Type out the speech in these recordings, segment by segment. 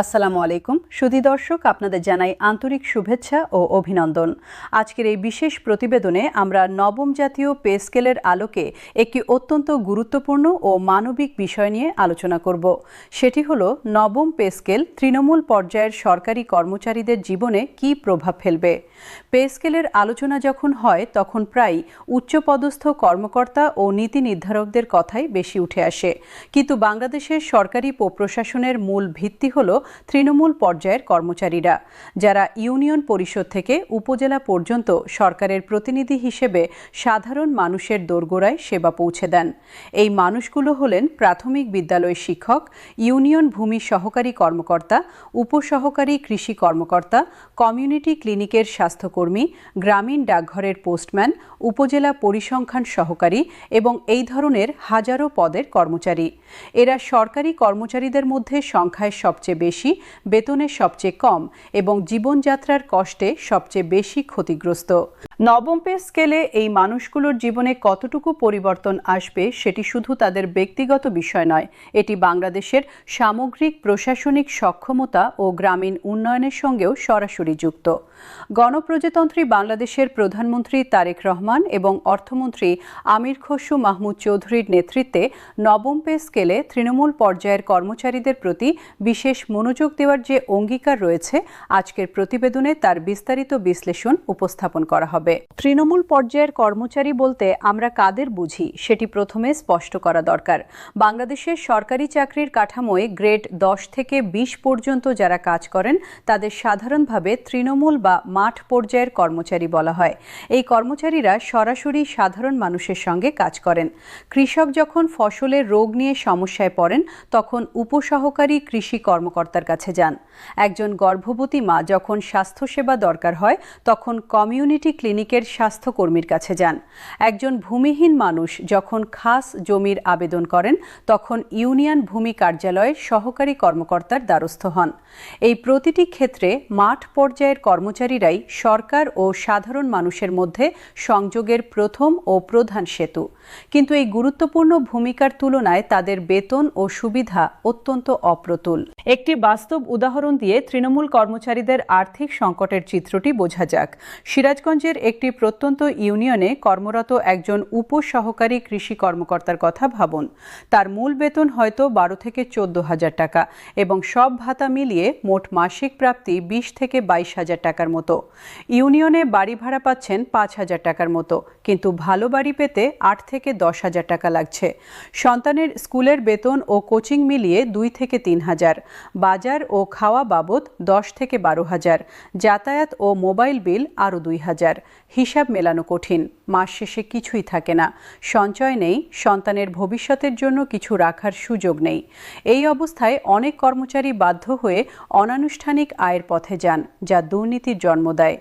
আসসালামু আলাইকুম সুধী দর্শক, আপনাদের জানাই আন্তরিক শুভেচ্ছা ও অভিনন্দন। আজকের এই বিশেষ প্রতিবেদনে আমরা নবম জাতীয় পে স্কেলের আলোকে একটি অত্যন্ত গুরুত্বপূর্ণ ও মানবিক বিষয় নিয়ে আলোচনা করব। সেটি হলো নবম পে স্কেল তৃণমূল পর্যায়ের সরকারি কর্মচারীদের জীবনে কী প্রভাব ফেলবে। পে স্কেলের আলোচনা যখন হয় তখন প্রায় উচ্চপদস্থ কর্মকর্তা ও নীতি নির্ধারকদের কথাই বেশি উঠে আসে, কিন্তু বাংলাদেশের সরকারি প্রশাসনের মূল ভিত্তি হল তৃণমূল পর্যায়ের কর্মচারীরা, যারা ইউনিয়ন পরিষদ থেকে উপজেলা পর্যন্ত সরকারের প্রতিনিধি হিসেবে সাধারণ মানুষের দোরগোড়ায় সেবা পৌঁছে দেন। এই মানুষগুলো হলেন প্রাথমিক বিদ্যালয় শিক্ষক, ইউনিয়ন ভূমি সহকারী কর্মকর্তা, উপসহকারী কৃষি কর্মকর্তা, কমিউনিটি ক্লিনিকের স্বাস্থ্যকর্মী, গ্রামীণ ডাকঘরের পোস্টম্যান, উপজেলা পরিসংখ্যান সহকারী এবং এই ধরনের হাজারো পদের কর্মচারী। এরা সরকারি কর্মচারীদের মধ্যে সংখ্যায় সবচেয়ে বেশি, বেতনে সবচেয়ে কম এবং জীবনযাত্রার কষ্টে সবচেয়ে বেশি ক্ষতিগ্রস্ত। নবম পে স্কেলে এই মানুষগুলোর জীবনে কতটুকু পরিবর্তন আসবে সেটি শুধু তাদের ব্যক্তিগত বিষয় নয়, এটি বাংলাদেশের সামগ্রিক প্রশাসনিক সক্ষমতা ও গ্রামীণ উন্নয়নের সঙ্গেও সরাসরি যুক্ত। গণপ্রজাতন্ত্রী বাংলাদেশের প্রধানমন্ত্রী তারেক রহমান এবং অর্থমন্ত্রী আমির খসরু মাহমুদ চৌধুরীর নেতৃত্বে নবম পে স্কেলে তৃণমূল পর্যায়ের কর্মচারীদের প্রতি বিশেষ মনোযোগ দেওয়ার যে অঙ্গীকার রয়েছে, আজকের প্রতিবেদনে তার বিস্তারিত বিশ্লেষণ উপস্থাপন করা হবে। তৃণমূল পর্যায়ের কর্মচারী বলতে আমরা কাদের বুঝি সেটি প্রথমে স্পষ্ট করা দরকার। বাংলাদেশের সরকারি চাকরির কাঠামোয় গ্রেড 10 থেকে 20 পর্যন্ত যারা কাজ করেন তাদের সাধারণভাবে তৃণমূল বা মাঠ পর্যায়ের কর্মচারী বলা হয়। এই কর্মচারীরা সরাসরি সাধারণ মানুষের সঙ্গে কাজ করেন। কৃষক যখন ফসলের রোগ নিয়ে সমস্যায় পড়েন তখন উপসহকারী কৃষি কর্মকর্তার কাছে যান। একজন গর্ভবতী মা যখন স্বাস্থ্যসেবা দরকার হয় তখন কমিউনিটি ক্লিনিকের স্বাস্থ্যকর্মীর কাছে যান। একজন ভূমিহীন মানুষ যখন খাস জমির আবেদন করেন তখন ইউনিয়ন ভূমি কার্যালয়ের সহকারী কর্মকর্তার দ্বারস্থ হন। এই প্রতিটি ক্ষেত্রে মাঠ পর্যায়ের কর্মচারীরাই সরকার ও সাধারণ মানুষের মধ্যে সংযোগের প্রথম ও প্রধান সেতু। কিন্তু এই গুরুত্বপূর্ণ ভূমিকার তুলনায় তাদের বেতন ও সুবিধা অত্যন্ত অপ্রতুল। একটি বাস্তব উদাহরণ দিয়ে তৃণমূল কর্মচারীদের আর্থিক সংকটের চিত্রটি বোঝা যাক। সিরাজগঞ্জের একটি প্রত্যন্ত ইউনিয়নে কর্মরত একজন উপসহকারী কৃষি কর্মকর্তার কথা ভাবুন। তার মূল বেতন হয়তো 12 থেকে 14,000 টাকা এবং সব ভাতা মিলিয়ে মোট মাসিক প্রাপ্তি 20 থেকে 22,000 টাকার মতো। ইউনিয়নে বাড়ি ভাড়া পাচ্ছেন 5,000 টাকার মতো, কিন্তু ভালো বাড়ি পেতে 8 থেকে 10,000 টাকা লাগছে। সন্তানের স্কুলের বেতন ও কোচিং মিলিয়ে 2 থেকে 3,000, বাজার ও খাওয়া বাবদ 10 থেকে 12,000, যাতায়াত ও মোবাইল বিল আরও 2,000। হিসাব মেলানো কঠিন, মাস শেষে কিছুই থাকে না, সঞ্চয় নেই, সন্তানের ভবিষ্যতের জন্য কিছু রাখার সুযোগ নেই। এই অবস্থায় অনেক কর্মচারী বাধ্য হয়ে অনানুষ্ঠানিক আয়ের পথে যান, যা দুর্নীতির জন্ম দেয়।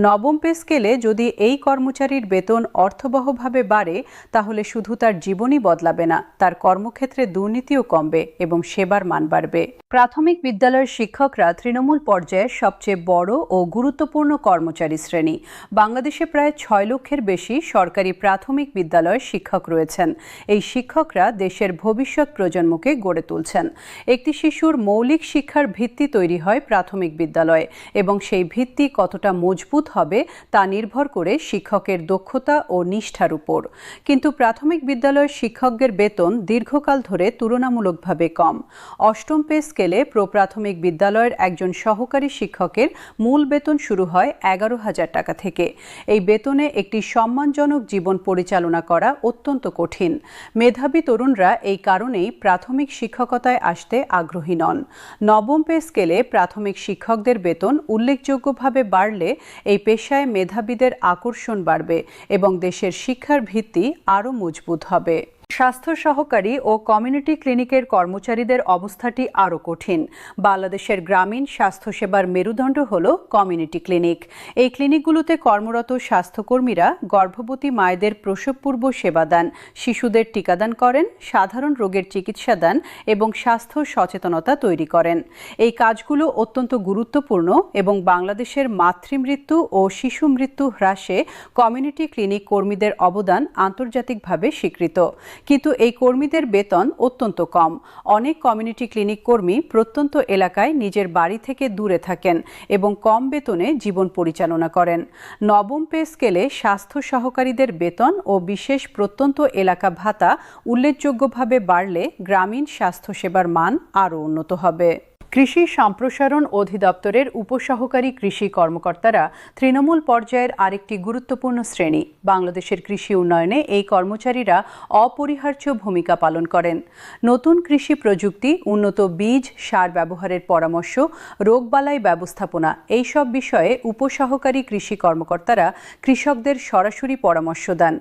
নবম পে স্কেলে যদি এই কর্মচারীর বেতন অর্থবহভাবে বাড়ে তাহলে শুধু তার জীবনই বদলাবে না, তার কর্মক্ষেত্রে দুর্নীতিও কমবে এবং সেবার মান বাড়বে। প্রাথমিক বিদ্যালয়ের শিক্ষকরা তৃণমূল পর্যায়ের সবচেয়ে বড় ও গুরুত্বপূর্ণ কর্মচারী শ্রেণী। বাংলাদেশে প্রায় 6 লক্ষের বেশি সরকারি প্রাথমিক বিদ্যালয়ের শিক্ষক রয়েছেন। এই শিক্ষকরা দেশের ভবিষ্যৎ প্রজন্মকে গড়ে তুলছেন। একটি শিশুর মৌলিক শিক্ষার ভিত্তি তৈরি হয় প্রাথমিক বিদ্যালয়ে এবং সেই ভিত্তি কতটা মজবুত হবে তা নির্ভর করে শিক্ষকের দক্ষতা ও নিষ্ঠার উপর। কিন্তু প্রাথমিক বিদ্যালয়ের শিক্ষকদের বেতন দীর্ঘকাল ধরে তুলনামূলকভাবে কম। অষ্টম পে স্কেলে প্রাথমিক বিদ্যালয়ের একজন সহকারী শিক্ষকের মূল বেতন শুরু হয় 11,000 টাকা থেকে। এই বেতনে একটি সম্মানজনক জীবন পরিচালনা করা অত্যন্ত কঠিন। মেধাবী তরুণরা এই কারণেই প্রাথমিক শিক্ষকতায় আসতে আগ্রহী নন। নবম পে স্কেলে প্রাথমিক শিক্ষকদের বেতন উল্লেখযোগ্যভাবে বাড়লে এই পেশায় মেধাবীদের আকর্ষণ বাড়বে এবং দেশের শিক্ষার ভিত্তি আরও মজবুত হবে। স্বাস্থ্য সহকারী ও কমিউনিটি ক্লিনিকের কর্মচারীদের অবস্থাটি আরও কঠিন। বাংলাদেশের গ্রামীণ স্বাস্থ্যসেবার মেরুদণ্ড হল কমিউনিটি ক্লিনিক। এই ক্লিনিকগুলোতে কর্মরত স্বাস্থ্যকর্মীরা গর্ভবতী মায়েদের প্রসবপূর্ব সেবা দেন, শিশুদের টিকাদান করেন, সাধারণ রোগের চিকিৎসা দেন এবং স্বাস্থ্য সচেতনতা তৈরি করেন। এই কাজগুলো অত্যন্ত গুরুত্বপূর্ণ এবং বাংলাদেশের মাতৃমৃত্যু ও শিশু মৃত্যু হ্রাসে কমিউনিটি ক্লিনিক কর্মীদের অবদান আন্তর্জাতিকভাবে স্বীকৃত। কিন্তু এই কর্মীদের বেতন অত্যন্ত কম। অনেক কমিউনিটি ক্লিনিক কর্মী প্রত্যন্ত এলাকায় নিজের বাড়ি থেকে দূরে থাকেন এবং কম বেতনে জীবন পরিচালনা করেন। নবম পে স্কেলে স্বাস্থ্য সহকারীদের বেতন ও বিশেষ প্রত্যন্ত এলাকা ভাতা উল্লেখযোগ্যভাবে বাড়লে গ্রামীণ স্বাস্থ্যসেবার মান আরও উন্নত হবে। কৃষি সম্প্রসারণ অধিদপ্তরের উপসহকারী কৃষি কর্মকর্তারা তৃণমূল পর্যায়ের আরেকটি গুরুত্বপূর্ণ শ্রেণী। বাংলাদেশের কৃষি উন্নয়নে এই কর্মচারীরা অপরিহার্য ভূমিকা পালন করেন। নতুন কৃষি প্রযুক্তি, উন্নত বীজ, সার ব্যবহারের পরামর্শ, রোগবালাই ব্যবস্থাপনা এইসব বিষয়ে উপসহকারী কৃষি কর্মকর্তারা কৃষকদের সরাসরি পরামর্শ দেন।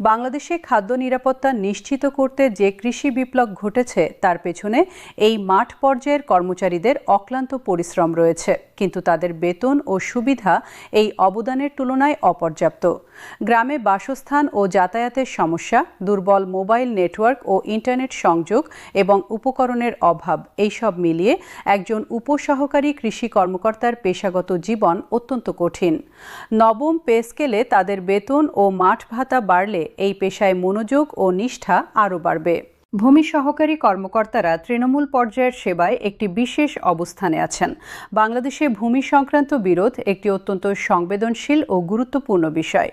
বাংলাদেশে খাদ্য নিরাপত্তা নিশ্চিত করতে যে কৃষি বিপ্লব ঘটেছে তার পেছনে এই মাঠ পর্যায়ের কর্মচারী অক্লান্ত পরিশ্রম রয়েছে, কিন্তু তাদের বেতন ও সুবিধা এই অবদানের তুলনায় অপর্যাপ্ত। গ্রামে বাসস্থান ও যাতায়াতের সমস্যা, দুর্বল মোবাইল নেটওয়ার্ক ও ইন্টারনেট সংযোগ এবং উপকরণের অভাব এইসব মিলিয়ে একজন উপসহকারী কৃষি কর্মকর্তার পেশাগত জীবন অত্যন্ত কঠিন। নবম পে স্কেলে তাদের বেতন ও মাঠ ভাতা বাড়লে এই পেশায় মনোযোগ ও নিষ্ঠা আরও বাড়বে। ভূমি সহকারী কর্মকর্তারা তৃণমূল পর্যায়ের সেবায় একটি বিশেষ অবস্থানে আছেন। বাংলাদেশে ভূমি সংক্রান্ত বিরোধ একটি অত্যন্ত সংবেদনশীল ও গুরুত্বপূর্ণ বিষয়।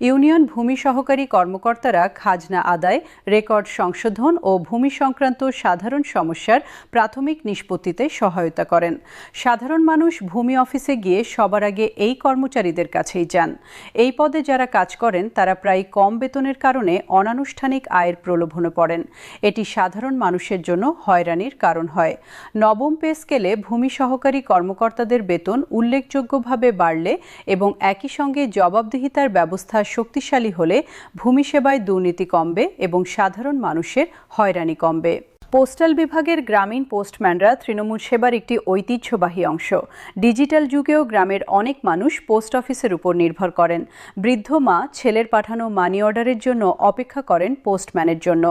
ইউনিয়ন ভূমি সহকারী কর্মকর্তারা খাজনা আদায়, রেকর্ড সংশোধন ও ভূমি সংক্রান্ত সাধারণ সমস্যার প্রাথমিক নিষ্পত্তিতে সহায়তা করেন। সাধারণ মানুষ ভূমি অফিসে গিয়ে সবার আগে এই কর্মচারীদের কাছেই যান। এই পদে যারা কাজ করেন তারা প্রায় কম বেতনের কারণে অনানুষ্ঠানিক আয়ের প্রলোভনে পড়েন। এটি সাধারণ মানুষের জন্য হয়রানির কারণ হয়। নবম পে স্কেলে ভূমি সহকারী কর্মকর্তাদের বেতন উল্লেখযোগ্যভাবে বাড়লে এবং একই সঙ্গে জবাবদিহিতার ব্যবস্থা শক্তিশালী হলে ভূমি সেবায় দুর্নীতি কমবে এবং সাধারণ মানুষের হয়রানি কমবে। পোস্টাল বিভাগের গ্রামীণ পোস্টম্যানরা তৃণমূল সেবার একটি ঐতিহ্যবাহী অংশ। ডিজিটাল যুগেও গ্রামের অনেক মানুষ পোস্ট অফিসের উপর নির্ভর করেন। বৃদ্ধ মা ছেলের পাঠানো মানি অর্ডারের জন্য অপেক্ষা করেন পোস্টম্যানের জন্য।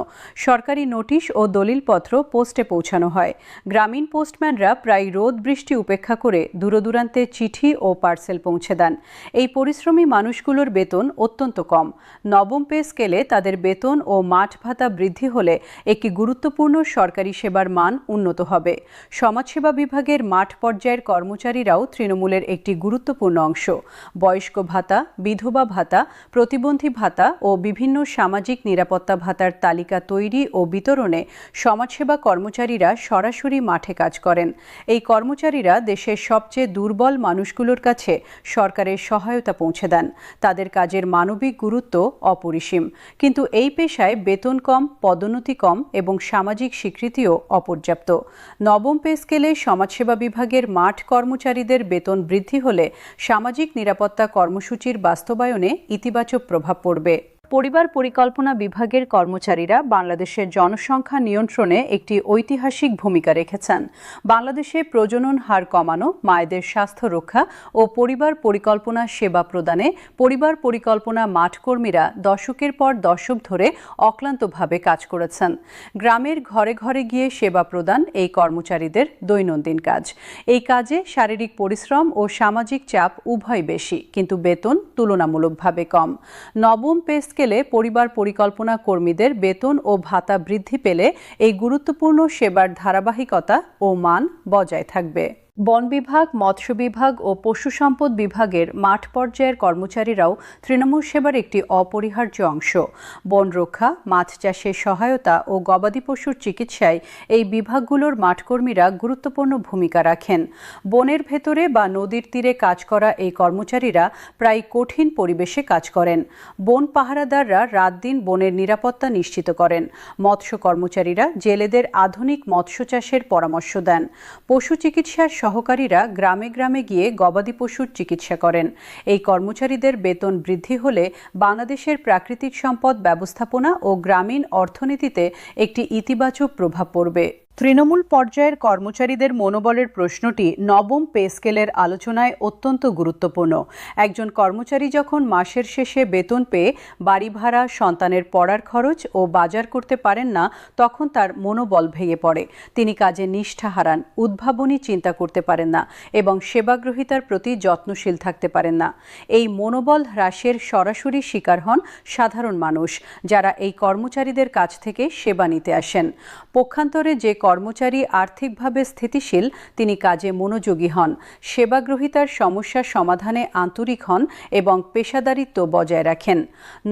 সরকারি নোটিশ ও দলিলপত্র পোস্টে পৌঁছানো হয়। গ্রামীণ পোস্টম্যানরা প্রায় রোদ বৃষ্টি উপেক্ষা করে দূরদূরান্তে চিঠি ও পার্সেল পৌঁছে দেন। এই পরিশ্রমী মানুষগুলোর বেতন অত্যন্ত কম। নবম পে স্কেলে তাদের বেতন ও মাঠ ভাতা বৃদ্ধি হলে একটি গুরুত্বপূর্ণ সরকারি সেবার মান উন্নত হবে। সমাজসেবা বিভাগের মাঠ পর্যায়ের কর্মচারীরাও তৃণমূলের একটি গুরুত্বপূর্ণ অংশ। বয়স্ক ভাতা, বিধবা ভাতা, প্রতিবন্ধী ভাতা ও বিভিন্ন সামাজিক নিরাপত্তা ভাতার তালিকা তৈরি ও বিতরণে সমাজসেবা কর্মচারীরা সরাসরি মাঠে কাজ করেন। এই কর্মচারীরা দেশের সবচেয়ে দুর্বল মানুষগুলোর কাছে সরকারের সহায়তা পৌঁছে দেন। তাদের কাজের মানবিক গুরুত্ব অপরিসীম, কিন্তু এই পেশায় বেতন কম, পদোন্নতি কম এবং সামাজিক স্বীকৃতিও অপর্যাপ্ত। নবম পে স্কেলে সমাজসেবা বিভাগের মাঠ কর্মচারীদের বেতন বৃদ্ধি হলে সামাজিক নিরাপত্তা কর্মসূচির বাস্তবায়নে ইতিবাচক প্রভাব পড়বে। পরিবার পরিকল্পনা বিভাগের কর্মচারীরা বাংলাদেশের জনসংখ্যা নিয়ন্ত্রণে একটি ঐতিহাসিক ভূমিকা রেখেছেন। বাংলাদেশে প্রজনন হার কমানো, মায়েদের স্বাস্থ্য রক্ষা ও পরিবার পরিকল্পনা সেবা প্রদানে পরিবার পরিকল্পনা মাঠকর্মীরা দশকের পর দশক ধরে অক্লান্তভাবে কাজ করেছেন। গ্রামের ঘরে ঘরে গিয়ে সেবা প্রদান এই কর্মচারীদের দৈনন্দিন কাজ। এই কাজে শারীরিক পরিশ্রম ও সামাজিক চাপ উভয় বেশি, কিন্তু বেতন তুলনামূলকভাবে কম। নবম পে স্কেলে পরিবার পরিকল্পনা কর্মীদের বেতন ও ভাতা বৃদ্ধি পেলে এই গুরুত্বপূর্ণ সেবার ধারাবাহিকতা ও মান বজায় থাকবে। বন বিভাগ, মৎস্য বিভাগ ও পশু সম্পদ বিভাগের মাঠ পর্যায়ের কর্মচারীরাও তৃণমূল সেবার একটি অপরিহার্য অংশ। বন রক্ষা, মাছ চাষের সহায়তা ও গবাদি পশুর চিকিৎসায় এই বিভাগগুলোর মাঠকর্মীরা গুরুত্বপূর্ণ ভূমিকা রাখেন। বনের ভেতরে বা নদীর তীরে কাজ করা এই কর্মচারীরা প্রায় কঠিন পরিবেশে কাজ করেন। বন পাহারাদাররা রাত দিন বনের নিরাপত্তা নিশ্চিত করেন। মৎস্য কর্মচারীরা জেলেদের আধুনিক মৎস্য চাষের পরামর্শ দেন। পশু চিকিৎসার সহকারীরা গ্রামে গ্রামে গিয়ে গবাদি পশুর চিকিৎসা করেন। এই কর্মচারীদের বেতন বৃদ্ধি হলে বাংলাদেশের প্রাকৃতিক সম্পদ ব্যবস্থাপনা ও গ্রামীণ অর্থনীতিতে একটি ইতিবাচক প্রভাব পড়বে। তৃণমূল পর্যায়ের কর্মচারীদের মনোবলের প্রশ্নটি নবম পে স্কেলের আলোচনায় অত্যন্ত গুরুত্বপূর্ণ। একজন কর্মচারী যখন মাসের শেষে বেতন পেয়ে বাড়ি ভাড়া, সন্তানের পড়ার খরচ ও বাজার করতে পারেন না, তখন তার মনোবল ভেঙে পড়ে। তিনি কাজে নিষ্ঠা হারান, উদ্ভাবনী চিন্তা করতে পারেন না এবং সেবাগ্রহীতার প্রতি যত্নশীল থাকতে পারেন না। এই মনোবল হ্রাসের সরাসরি শিকার হন সাধারণ মানুষ, যারা এই কর্মচারীদের কাছ থেকে সেবা নিতে আসেন। পক্ষান্তরে যে কর্মচারী আর্থিকভাবে স্থিতিশীল, তিনি কাজে মনোযোগী হন, সেবাগ্রহীতার সমস্যা সমাধানে আন্তরিক হন এবং পেশাদারিত্ব বজায় রাখেন।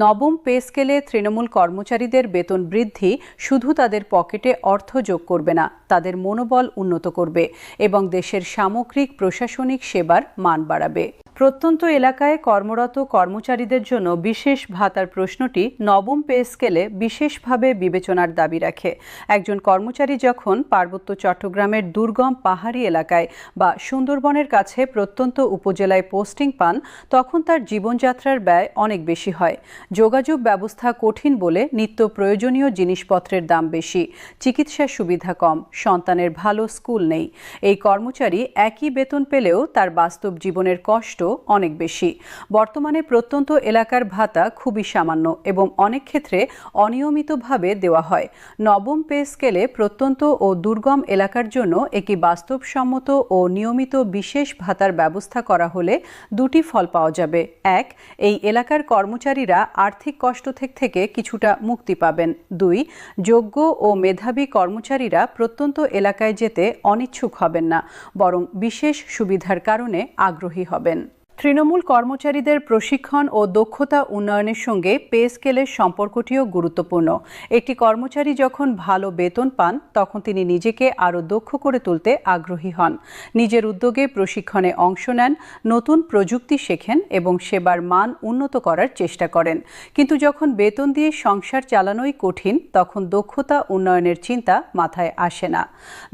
নবম পে স্কেলে তৃণমূল কর্মচারীদের বেতন বৃদ্ধি শুধু তাদের পকেটে অর্থ যোগ করবে না, তাদের মনোবল উন্নত করবে এবং দেশের সামগ্রিক প্রশাসনিক সেবার মান বাড়াবে। প্রত্যন্ত এলাকায় কর্মরত কর্মচারীদের জন্য বিশেষ ভাতার প্রশ্নটি নবম পে স্কেলে বিশেষভাবে বিবেচনার দাবি রাখে। একজন কর্মচারী যখন পার্বত্য চট্টগ্রামের দুর্গম পাহাড়ি এলাকায় বা সুন্দরবনের কাছে প্রত্যন্ত উপজেলায় পোস্টিং পান, তখন তার জীবনযাত্রার ব্যয় অনেক বেশি হয়। যোগাযোগ ব্যবস্থা কঠিন বলে নিত্য প্রয়োজনীয় জিনিসপত্রের দাম বেশি, চিকিৎসার সুবিধা কম, সন্তানের ভালো স্কুল নেই। এই কর্মচারী একই বেতন পেলেও তার বাস্তব জীবনের কষ্ট অনেক বেশি। বর্তমানে প্রত্যন্ত এলাকার ভাতা খুবই সামান্য এবং অনেক ক্ষেত্রে অনিয়মিতভাবে দেওয়া হয়। নবম পে স্কেলে প্রত্যন্ত ও দুর্গম এলাকার জন্য একটি বাস্তবসম্মত ও নিয়মিত বিশেষ ভাতার ব্যবস্থা করা হলে দুটি ফল পাওয়া যাবে। এক, এই এলাকার কর্মচারীরা আর্থিক কষ্ট থেকে কিছুটা মুক্তি পাবেন। দুই, যোগ্য ও মেধাবী কর্মচারীরা প্রত্যন্ত এলাকায় যেতে অনিচ্ছুক হবেন না, বরং বিশেষ সুবিধার কারণে আগ্রহী হবেন। তৃণমূল কর্মচারীদের প্রশিক্ষণ ও দক্ষতা উন্নয়নের সঙ্গে পে স্কেলের সম্পর্কটিও গুরুত্বপূর্ণ। একটি কর্মচারী যখন ভালো বেতন পান, তখন তিনি নিজেকে আরও দক্ষ করে তুলতে আগ্রহী হন, নিজের উদ্যোগে প্রশিক্ষণে অংশ নেন, নতুন প্রযুক্তি শেখেন এবং সেবার মান উন্নত করার চেষ্টা করেন। কিন্তু যখন বেতন দিয়ে সংসার চালানোই কঠিন, তখন দক্ষতা উন্নয়নের চিন্তা মাথায় আসে না।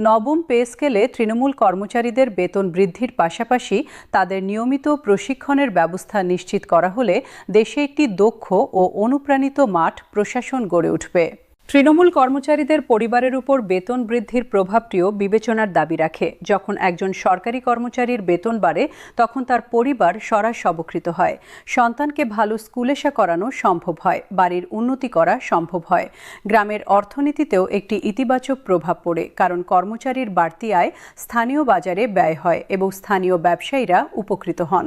নবম পে স্কেলে তৃণমূল কর্মচারীদের বেতন বৃদ্ধির পাশাপাশি তাদের নিয়মিত প্রশিক্ষণের ব্যবস্থা নিশ্চিত করা হলে দেশে একটি দক্ষ ও অনুপ্রাণিত মাঠ প্রশাসন গড়ে উঠবে। তৃণমূল কর্মচারীদের পরিবারের উপর বেতন বৃদ্ধির প্রভাবটিও বিবেচনার দাবি রাখে। যখন একজন সরকারি কর্মচারীর বেতন বাড়ে, তখন তার পরিবার সরাসরি উপকৃত হয়। সন্তানকে ভালো স্কুলেশা করানো সম্ভব হয়, বাড়ির উন্নতি করা সম্ভব হয়। গ্রামের অর্থনীতিতেও একটি ইতিবাচক প্রভাব পড়ে, কারণ কর্মচারীর বাড়তি আয় স্থানীয় বাজারে ব্যয় হয় এবং স্থানীয় ব্যবসায়ীরা উপকৃত হন।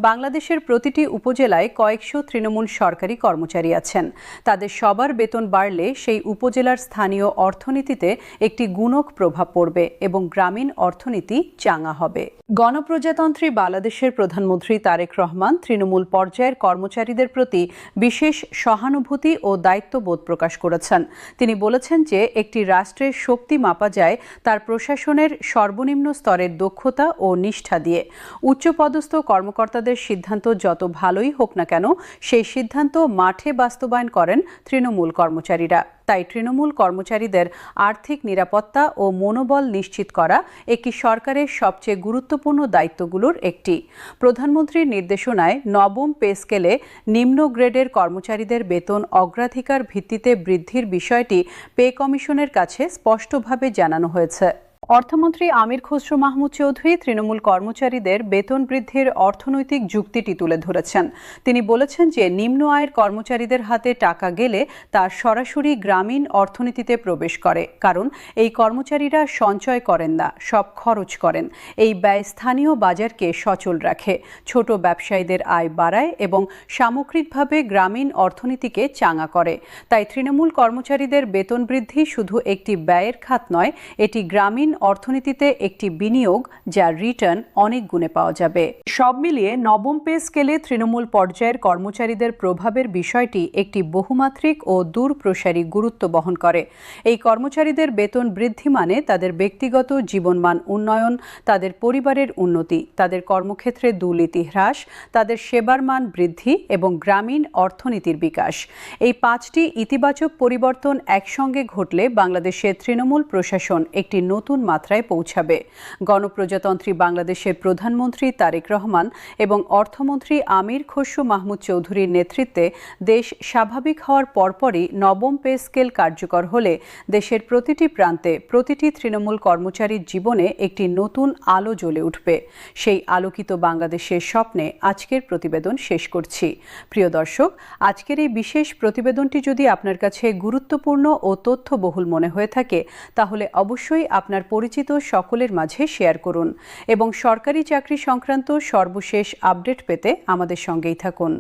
বাংলাদেশের প্রতিটি উপজেলায় কয়েকশো তৃণমূল সরকারি কর্মচারী আছেন। তাদের সবার বেতন বাড়লে সেই উপজেলার স্থানীয় অর্থনীতিতে একটি গুণক প্রভাব পড়বে এবং গ্রামীণ অর্থনীতি চাঙ্গা হবে। গণপ্রজাতন্ত্রী বাংলাদেশের প্রধানমন্ত্রী তারেক রহমান তৃণমূল পর্যায়ের কর্মচারীদের প্রতি বিশেষ সহানুভূতি ও দায়িত্ববোধ প্রকাশ করেছেন। তিনি বলেছেন যে একটি রাষ্ট্রের শক্তি মাপা যায় তার প্রশাসনের সর্বনিম্ন স্তরের দক্ষতা ও নিষ্ঠা দিয়ে। উচ্চপদস্থ কর্মকর্তাদের সিদ্ধান্ত যত ভালোই হোক না কেন, সেই সিদ্ধান্ত মাঠে বাস্তবায়ন করেন তৃণমূল কর্মচারীরা। তাই তৃণমূল কর্মচারীদের আর্থিক নিরাপত্তা ও মনোবল নিশ্চিত করা একটি সরকারের সবচেয়ে গুরুত্বপূর্ণ দায়িত্বগুলোর একটি। প্রধানমন্ত্রীর নির্দেশনায় নবম পে স্কেলে নিম্ন গ্রেডের কর্মচারীদের বেতন অগ্রাধিকার ভিত্তিতে বৃদ্ধির বিষয়টি পে কমিশনের কাছে স্পষ্টভাবে জানানো হয়েছে। অর্থমন্ত্রী আমির খসরু মাহমুদ চৌধুরী তৃণমূল কর্মচারীদের বেতন বৃদ্ধির অর্থনৈতিক যুক্তিটি তুলে ধরেছেন। তিনি বলেছেন যে নিম্ন আয়ের কর্মচারীদের হাতে টাকা গেলে তা সরাসরি গ্রামীণ অর্থনীতিতে প্রবেশ করে, কারণ এই কর্মচারীরা সঞ্চয় করেন না, সব খরচ করেন। এই ব্যয় স্থানীয় বাজারকে সচল রাখে, ছোট ব্যবসায়ীদের আয় বাড়ায় এবং সামগ্রিকভাবে গ্রামীণ অর্থনীতিকে চাঙ্গা করে। তাই তৃণমূল কর্মচারীদের বেতন বৃদ্ধি শুধু একটি ব্যয়ের খাত নয়, এটি গ্রামীণ অর্থনীতিতে একটি বিনিয়োগ, যার রিটার্ন অনেক গুণে পাওয়া যাবে। সব মিলিয়ে নবম পে স্কেলে তৃণমূল পর্যায়ের কর্মচারীদের প্রভাবের বিষয়টি একটি বহুমাত্রিক ও দূরপ্রসারী গুরুত্ব বহন করে। এই কর্মচারীদের বেতন বৃদ্ধি মানে তাদের ব্যক্তিগত জীবনমান উন্নয়ন, তাদের পরিবারের উন্নতি, তাদের কর্মক্ষেত্রে দুর্নীতি হ্রাস, তাদের সেবার মান বৃদ্ধি এবং গ্রামীণ অর্থনীতির বিকাশ। এই পাঁচটি ইতিবাচক পরিবর্তন একসঙ্গে ঘটলে বাংলাদেশের তৃণমূল প্রশাসন একটি নতুন মাত্রায় পৌঁছাবে। গণপ্রজাতন্ত্রী বাংলাদেশের প্রধানমন্ত্রী তারেক রহমান এবং অর্থমন্ত্রী আমির খসরু মাহমুদ চৌধুরীর নেতৃত্বে দেশ স্বাভাবিক হওয়ার পরপরই নবম পে স্কেল কার্যকর হলে দেশের প্রতিটি প্রান্তে প্রতিটি তৃণমূল কর্মচারীর জীবনে একটি নতুন আলো জ্বলে উঠবে। সেই আলোকিত বাংলাদেশের স্বপ্নে আজকের প্রতিবেদন শেষ করছি। প্রিয় দর্শক, আজকের এই বিশেষ প্রতিবেদনটি যদি আপনার কাছে গুরুত্বপূর্ণ ও তথ্যবহুল মনে হয়ে থাকে তাহলে অবশ্যই আপনার পরিচিত সকলের মাঝে শেয়ার করুন এবং সরকারি চাকরি সংক্রান্ত সর্বশেষ আপডেট পেতে আমাদের সঙ্গেই থাকুন।